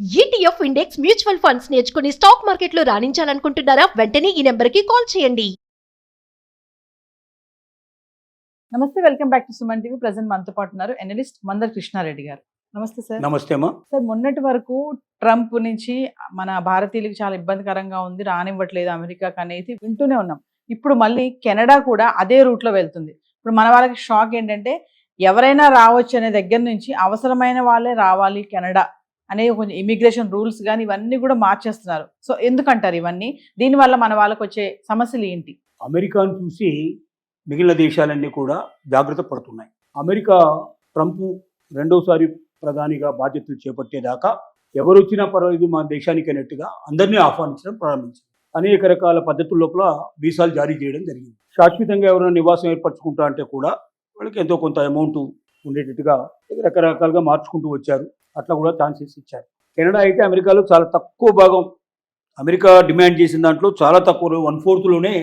ETF index mutual funds నేర్చుకుని stock మార్కెట్లో రాణించాలనుకుంటున్నారా? వెంటనే ఈ నెంబర్కి కాల్ చేయండి. నమస్తే, welcome back to Suman TV. Present మనతో పాటు ఉన్నారు ఎనలిస్ట్ మందర్ కృష్ణారెడ్డి గారు. నమస్తే సార్. నమస్తే అమ్మా. సార్, మొన్నటి వరకు ట్రంప్ నుంచి మన భారతీయులకు చాలా ఇబ్బందికరంగా ఉంది, రానివ్వట్లేదు అమెరికాకి అనేది వింటూనే ఉన్నాం. ఇప్పుడు మళ్ళీ కెనడా కూడా అదే రూట్ లో వెళ్తుంది. ఇప్పుడు మన వాళ్ళకి షాక్ ఏంటంటే, ఎవరైనా రావచ్చు అనే దగ్గర నుంచి అవసరమైన వాళ్ళే రావాలి కెనడా అనే కొంచెం ఇమిగ్రేషన్ రూల్స్ కానీ ఇవన్నీ కూడా మార్చేస్తున్నారు. సో ఎందుకంటారు ఇవన్నీ? దీనివల్ల మన వాళ్ళకి వచ్చే సమస్యలు ఏంటి? అమెరికాను చూసి మిగిలిన దేశాలన్నీ కూడా జాగ్రత్త పడుతున్నాయి. అమెరికా ట్రంప్ రెండోసారి ప్రధానిగా బాధ్యతలు చేపట్టేదాకా ఎవరు వచ్చినా పర్వాలేదు మా దేశానికి అన్నట్టుగా అందరినీ ఆహ్వానించడం ప్రారంభించింది. అనేక రకాల పద్ధతుల లోపల వీసాలు జారీ చేయడం జరిగింది. శాశ్వతంగా ఎవరైనా నివాసం ఏర్పరచుకుంటా అంటే కూడా వాళ్ళకి ఎంతో కొంత అమౌంట్ ఉండేటట్టుగా రకరకాలుగా మార్చుకుంటూ వచ్చారు. అట్లా కూడా ఛాన్సెస్ ఇచ్చారు. కెనడా అయితే అమెరికాలో చాలా తక్కువ భాగం, అమెరికా డిమాండ్ చేసిన దాంట్లో చాలా తక్కువ 1/4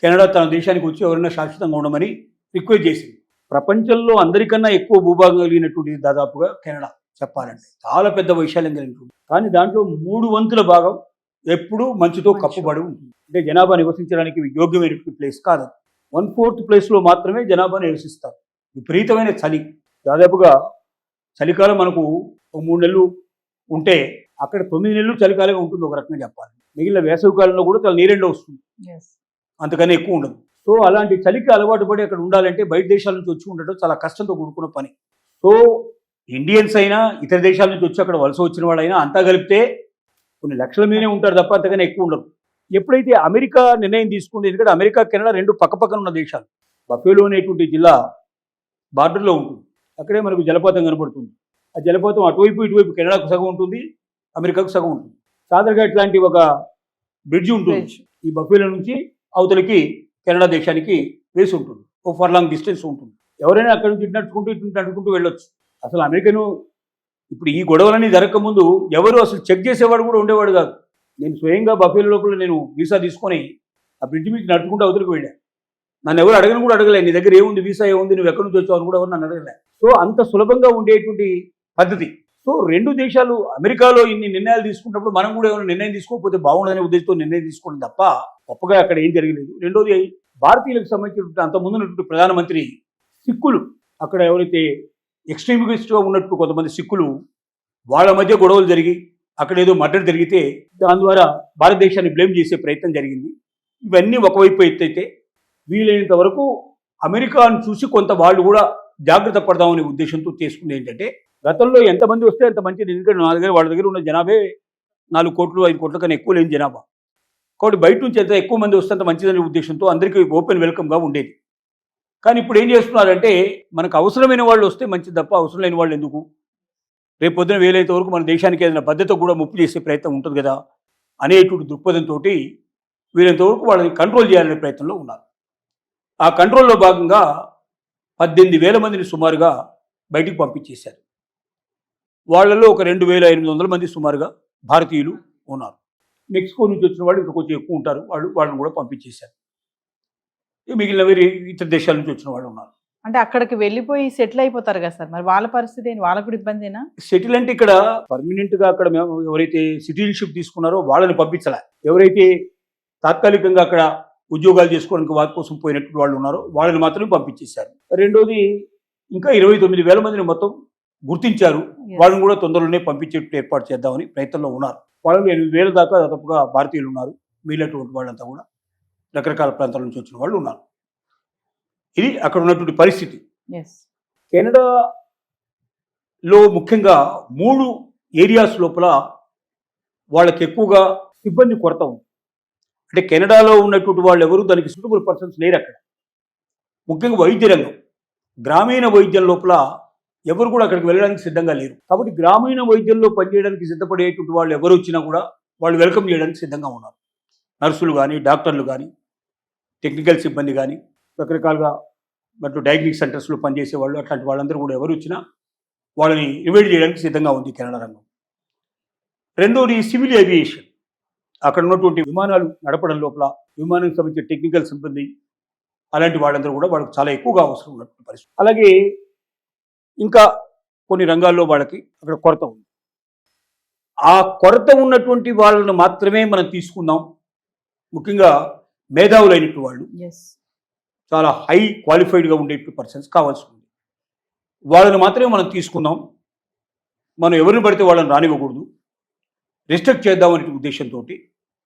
కెనడా తన దేశానికి వచ్చి ఎవరైనా శాశ్వతంగా ఉండమని రిక్వెస్ట్ చేసింది. ప్రపంచంలో అందరికన్నా ఎక్కువ భూభాగం కలిగినటువంటి దాదాపుగా కెనడా చెప్పాలంటే చాలా పెద్ద వైశాల్యం కలిగినటువంటి, కానీ దాంట్లో 3/4 భాగం ఎప్పుడూ మంచుతో కప్పుబడి ఉంటుంది. అంటే జనాభా నివసించడానికి యోగ్యమైనటువంటి ప్లేస్ కాదు. 1/4 ప్లేస్లో మాత్రమే జనాభా నివసిస్తారు. విపరీతమైన చలి, దాదాపుగా చలికాలం మనకు 3 నెలలు ఉంటే అక్కడ 9 నెలలు చలికాలంగా ఉంటుంది ఒక రకంగా చెప్పాలి. మిగిలిన వేసవి కాలంలో కూడా చాలా నీరెండ వస్తుంది, అంతకన్నా ఎక్కువ ఉండదు. సో అలాంటి చలికి అలవాటు పడి అక్కడ ఉండాలంటే బయట దేశాల నుంచి వచ్చి ఉండటం చాలా కష్టంతో కూడుకున్న పని. సో ఇండియన్స్ అయినా ఇతర దేశాల నుంచి వచ్చి అక్కడ వలస వచ్చిన వాళ్ళైనా అంతా కలిపితే కొన్ని లక్షల మీదనే ఉంటారు తప్ప అంతకన్నా ఎక్కువ ఉండరు. ఎప్పుడైతే అమెరికా నిర్ణయం తీసుకుంది, ఎందుకంటే అమెరికా కెనడా రెండు పక్కపక్కన ఉన్న దేశాలు, బఫేలో అనేటువంటి జిల్లా బార్డర్లో ఉంటుంది. అక్కడే మనకు జలపాతం కనబడుతుంది. ఆ జలపాతం అటువైపు ఇటువైపు కెనడాకు సగం ఉంటుంది, అమెరికాకు సగం ఉంటుంది. సాధారణంగా ఇట్లాంటి ఒక బ్రిడ్జ్ ఉంటుంది, ఈ బఫేలో నుంచి అవతలికి కెనడా దేశానికి వేసి ఉంటుంది. ఓ ఫర్లాంగ్ డిస్టెన్స్ ఉంటుంది. ఎవరైనా అక్కడ నుంచి ఇటు నడుచుకుంటూ వెళ్ళొచ్చు. అసలు అమెరికను ఇప్పుడు ఈ గొడవలన్నీ జరగకముందు ఎవరు అసలు చెక్ చేసేవాడు కూడా ఉండేవాడు కాదు. నేను స్వయంగా బఫేలో లోపల నేను వీసా తీసుకొని ఆ బ్రిడ్జ్ మీద నడుచుకుంటూ అవతలికి వెళ్ళాను. నన్ను ఎవరు అడగను కూడా అడగలేదు, నీ దగ్గర ఏముంది, వీసా ఏముంది, నువ్వు ఎక్కడి నుంచి వచ్చావు కూడా ఎవరు నన్ను అడగలే. సో అంత సులభంగా ఉండేటువంటి పద్ధతి. సో రెండు దేశాలు అమెరికాలో ఇన్ని నిర్ణయాలు తీసుకున్నప్పుడు మనం కూడా ఏమైనా నిర్ణయం తీసుకోకపోతే బాగుండదనే ఉద్దేశంతో నిర్ణయం తీసుకోవడం తప్ప గొప్పగా అక్కడ ఏం జరగలేదు. రెండోది, భారతీయులకు సంబంధించినటువంటి అంత ముందున్నటువంటి ప్రధానమంత్రి సిక్కులు, అక్కడ ఎవరైతే ఎక్స్ట్రీమిస్ట్గా ఉన్నట్టు కొంతమంది సిక్కులు, వాళ్ళ మధ్య గొడవలు జరిగి అక్కడ ఏదో మర్డర్ జరిగితే దాని ద్వారా భారతదేశాన్ని బ్లేమ్ చేసే ప్రయత్నం జరిగింది. ఇవన్నీ ఒకవైపు ఎత్తైతే వీలైనంత వరకు అమెరికాను చూసి కొంత వాళ్ళు కూడా జాగ్రత్త పడదామనే ఉద్దేశంతో చేసుకుంది ఏంటంటే, గతంలో ఎంతమంది వస్తే అంత మంచిది. ఎందుకంటే వాళ్ళ దగ్గర ఉన్న జనాభే 4 కోట్లు 5 కోట్ల కన్నా ఎక్కువ లేని జనాభా. కాబట్టి బయట నుంచి ఎంత ఎక్కువ మంది వస్తే అంత మంచిదనే ఉద్దేశంతో అందరికీ ఓపెన్ వెల్కమ్గా ఉండేది. కానీ ఇప్పుడు ఏం చేస్తున్నారంటే, మనకు అవసరమైన వాళ్ళు వస్తే మంచిది తప్ప అవసరం లేని వాళ్ళు ఎందుకు, రేపు పొద్దున వీలైనంత వరకు మన దేశానికి ఏదైనా భద్రత కూడా ముప్పు చేసే ప్రయత్నం ఉంటుంది కదా అనేటువంటి దృక్పథంతో వీలైనంత వరకు వాళ్ళని కంట్రోల్ చేయాలనే ప్రయత్నంలో ఉన్నారు. ఆ కంట్రోల్లో భాగంగా 18,000 మందిని సుమారుగా బయటికి పంపించేశారు. వాళ్ళలో ఒక 2,800 మంది సుమారుగా భారతీయులు ఉన్నారు. మెక్సికో నుంచి వచ్చిన వాళ్ళు ఇంకా కొంచెం ఎక్కువ ఉంటారు, వాళ్ళని కూడా పంపించేశారు. మిగిలిన ఇతర దేశాల నుంచి వచ్చిన వాళ్ళు ఉన్నారు. అంటే అక్కడికి వెళ్ళిపోయి సెటిల్ అయిపోతారు కదా సార్, మరి వాళ్ళ పరిస్థితి ఏంటి? వాళ్ళకు కూడా ఇబ్బందేనా? సెటిల్ అంటే ఇక్కడ పర్మనెంట్గా అక్కడ ఎవరైతే సిటిజన్షిప్ తీసుకున్నారో వాళ్ళని పంపించలే. ఎవరైతే తాత్కాలికంగా అక్కడ ఉద్యోగాలు చేసుకోవడానికి వారి కోసం పోయినటువంటి వాళ్ళు ఉన్నారో వాళ్ళని మాత్రమే పంపించేశారు. రెండోది, ఇంకా 29,000 మందిని మొత్తం గుర్తించారు. వాళ్ళని కూడా తొందరలోనే పంపించేట్టు ఏర్పాటు చేద్దామని ప్రయత్నంలో ఉన్నారు. వాళ్ళు 8,000 దాకా దాదాపుగా భారతీయులు ఉన్నారు. మిగిలినటువంటి వాళ్ళంతా కూడా రకరకాల ప్రాంతాల నుంచి వచ్చిన వాళ్ళు ఉన్నారు. ఇది అక్కడ ఉన్నటువంటి పరిస్థితి. కెనడాలో ముఖ్యంగా 3 ఏరియాస్ లోపల వాళ్ళకి ఎక్కువగా సిబ్బంది కొరత ఉంది. అంటే కెనడాలో ఉన్నటువంటి వాళ్ళు ఎవరు దానికి సూటబుల్ పర్సన్స్ లేరు అక్కడ. ముఖ్యంగా వైద్య రంగం, గ్రామీణ వైద్యం లోపల ఎవరు కూడా అక్కడికి వెళ్ళడానికి సిద్ధంగా లేరు. కాబట్టి గ్రామీణ వైద్యంలో పనిచేయడానికి సిద్ధపడేటువంటి వాళ్ళు ఎవరు వచ్చినా కూడా వాళ్ళు వెల్కమ్ చేయడానికి సిద్ధంగా ఉన్నారు. నర్సులు కానీ, డాక్టర్లు కానీ, టెక్నికల్ సిబ్బంది కానీ, రకరకాలుగా బట్ డయాగ్నిక్ సెంటర్స్లో పనిచేసే వాళ్ళు, అట్లాంటి వాళ్ళందరూ కూడా ఎవరు వచ్చినా వాళ్ళని ఇన్వైట్ చేయడానికి సిద్ధంగా ఉంది కెనడా రంగం. రెండోది, సివిల్ ఏవియేషన్. అక్కడ ఉన్నటువంటి విమానాలు నడపడం లోపల విమానానికి సంబంధించిన టెక్నికల్ సిబ్బంది, అలాంటి వాళ్ళందరూ కూడా వాళ్ళకి చాలా ఎక్కువగా అవసరం ఉన్నటువంటి పరిస్థితి. అలాగే ఇంకా కొన్ని రంగాల్లో వాళ్ళకి అక్కడ కొరత ఉంది. ఆ కొరత ఉన్నటువంటి వాళ్ళని మాత్రమే మనం తీసుకుందాం. ముఖ్యంగా మేధావులైనటువంటి వాళ్ళు, ఎస్. చాలా హై క్వాలిఫైడ్గా ఉండేటువంటి పర్సన్స్ కావాల్సి ఉంది. వాళ్ళని మాత్రమే మనం తీసుకుందాం. మనం ఎవరిని పడితే వాళ్ళని రానివ్వకూడదు, రిస్ట్రిక్ట్ చేద్దామనే ఉద్దేశంతో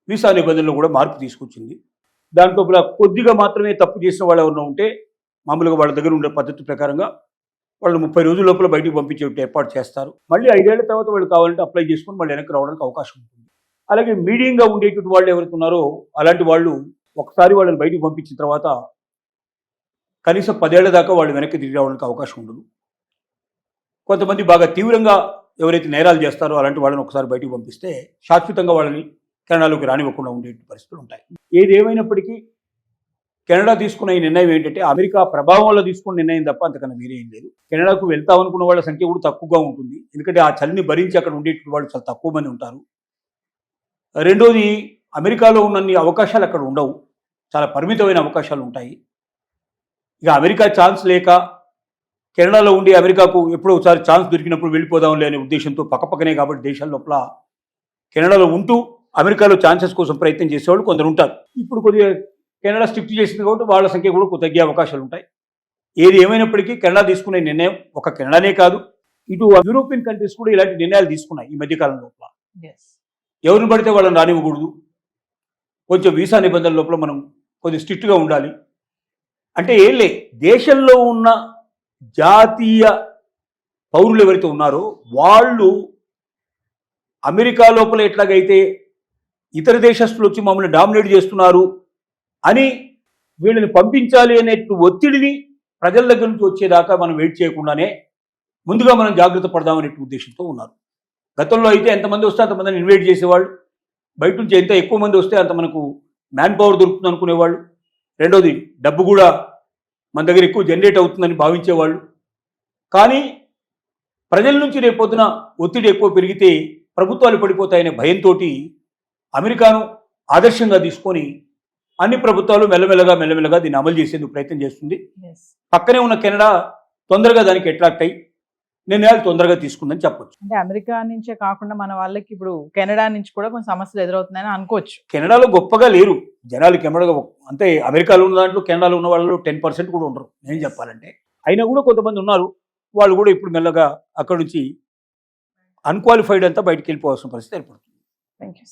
వీసా నిబంధనలు కూడా మార్పు తీసుకొచ్చింది. దాంట్లో కూడా కొద్దిగా మాత్రమే తప్పు చేసిన వాళ్ళు ఎవరైనా ఉంటే మామూలుగా వాళ్ళ దగ్గర ఉండే పద్ధతి ప్రకారంగా వాళ్ళు 30 రోజుల లోపల బయటికి పంపించే ఏర్పాటు చేస్తారు. మళ్ళీ 5 ఏళ్ల తర్వాత వాళ్ళు కావాలంటే అప్లై చేసుకొని మళ్ళీ వెనక్కి రావడానికి అవకాశం ఉంటుంది. అలాగే మీడియంగా ఉండేటువంటి వాళ్ళు ఎవరైతే ఉన్నారో అలాంటి వాళ్ళు ఒకసారి వాళ్ళని బయటికి పంపించిన తర్వాత కనీసం 10 ఏళ్ల దాకా వాళ్ళు వెనక్కి తిరిగి రావడానికి అవకాశం ఉండదు. కొంతమంది బాగా తీవ్రంగా ఎవరైతే నేరాలు చేస్తారో అలాంటి వాళ్ళని ఒకసారి బయటికి పంపిస్తే శాశ్వతంగా వాళ్ళని కెనడాలోకి రానివ్వకుండా ఉండే పరిస్థితులు ఉంటాయి. ఏది ఏమైనప్పటికీ కెనడా తీసుకున్న ఈ నిర్ణయం ఏంటంటే అమెరికా ప్రభావంలో తీసుకున్న నిర్ణయం తప్ప అంతకన్నా వేరే ఏం లేదు. కెనడాకు వెళ్తామనుకున్న వాళ్ళ సంఖ్య కూడా తక్కువగా ఉంటుంది. ఎందుకంటే ఆ చలిని భరించి అక్కడ ఉండేటువంటి వాళ్ళు చాలా తక్కువ మంది ఉంటారు. రెండోది, అమెరికాలో ఉన్నన్ని అవకాశాలు అక్కడ ఉండవు, చాలా పరిమితమైన అవకాశాలు ఉంటాయి. ఇక అమెరికా ఛాన్స్ లేక కెనడాలో ఉండి అమెరికాకు ఎప్పుడో ఒకసారి ఛాన్స్ దొరికినప్పుడు వెళ్ళిపోదాంలే అనే ఉద్దేశంతో పక్కపక్కనే కాబట్టి దేశాల లోపల కెనడాలో ఉంటూ అమెరికాలో ఛాన్సెస్ కోసం ప్రయత్నం చేసేవాళ్ళు కొందరు ఉంటారు. ఇప్పుడు కొద్దిగా కెనడా స్ట్రిక్ట్ చేసింది కాబట్టి వాళ్ళ సంఖ్య కూడా తగ్గే అవకాశాలు ఉంటాయి. ఏది ఏమైనప్పటికీ కెనడా తీసుకునే నిర్ణయం ఒక కెనడానే కాదు, ఇటు యూరోపియన్ కంట్రీస్ కూడా ఇలాంటి నిర్ణయాలు తీసుకున్నాయి ఈ మధ్యకాలం లోపల. ఎవరిని పడితే వాళ్ళని రానివ్వకూడదు, కొంచెం వీసా నిబంధనల లోపల మనం కొద్దిగా స్ట్రిక్ట్గా ఉండాలి. అంటే ఏం లే, దేశంలో ఉన్న జాతీయ పౌరులు ఎవరైతే ఉన్నారో వాళ్ళు అమెరికా లోపల ఎట్లాగైతే ఇతర దేశస్తులు వచ్చి మమ్మల్ని డామినేట్ చేస్తున్నారు అని వీళ్ళని పంపించాలి అనే ఒత్తిడిని ప్రజల దగ్గర నుంచి వచ్చేదాకా మనం వెయిట్ చేయకుండానే ముందుగా మనం జాగ్రత్త పడదామనే ఉద్దేశంతో ఉన్నారు. గతంలో అయితే ఎంతమంది వస్తే అంతమందిని ఇన్వైట్ చేసేవాళ్ళు, బయట నుంచి ఎంత ఎక్కువ మంది వస్తే అంత మనకు మ్యాన్ పవర్ దొరుకుతుంది అనుకునేవాళ్ళు. రెండోది, డబ్బు కూడా మన దగ్గర ఎక్కువ జనరేట్ అవుతుందని భావించేవాళ్ళు. కానీ ప్రజల నుంచి రేపొద్దున ఒత్తిడి ఎక్కువ పెరిగితే ప్రభుత్వాలు పడిపోతాయనే భయంతో అమెరికాను ఆదర్శంగా తీసుకొని అన్ని ప్రభుత్వాలు మెల్లమెల్లగా దీన్ని అమలు చేసేందుకు ప్రయత్నం చేస్తుంది. పక్కనే ఉన్న కెనడా తొందరగా దానికి అట్రాక్ట్ అయ్యి నిర్ణయాలు తొందరగా తీసుకుందని చెప్పొచ్చు. అంటే అమెరికా నుంచే కాకుండా మన వాళ్ళకి ఇప్పుడు కెనడా నుంచి కూడా కొన్ని సమస్యలు ఎదురవుతున్నాయని అనుకోవచ్చు. కెనడాలో గొప్పగా లేరు జనాలు, కెనడా అంటే అమెరికాలో ఉన్న దాంట్లో కెనడాలో ఉన్న వాళ్ళు 10% కూడా ఉండరు నేను చెప్పాలంటే. అయినా కూడా కొంతమంది ఉన్నారు, వాళ్ళు కూడా ఇప్పుడు మెల్లగా అక్కడ నుంచి అన్క్వాలిఫైడ్ అంతా బయటికి వెళ్ళిపోవాల్సిన పరిస్థితి ఏర్పడుతుంది. Thank you.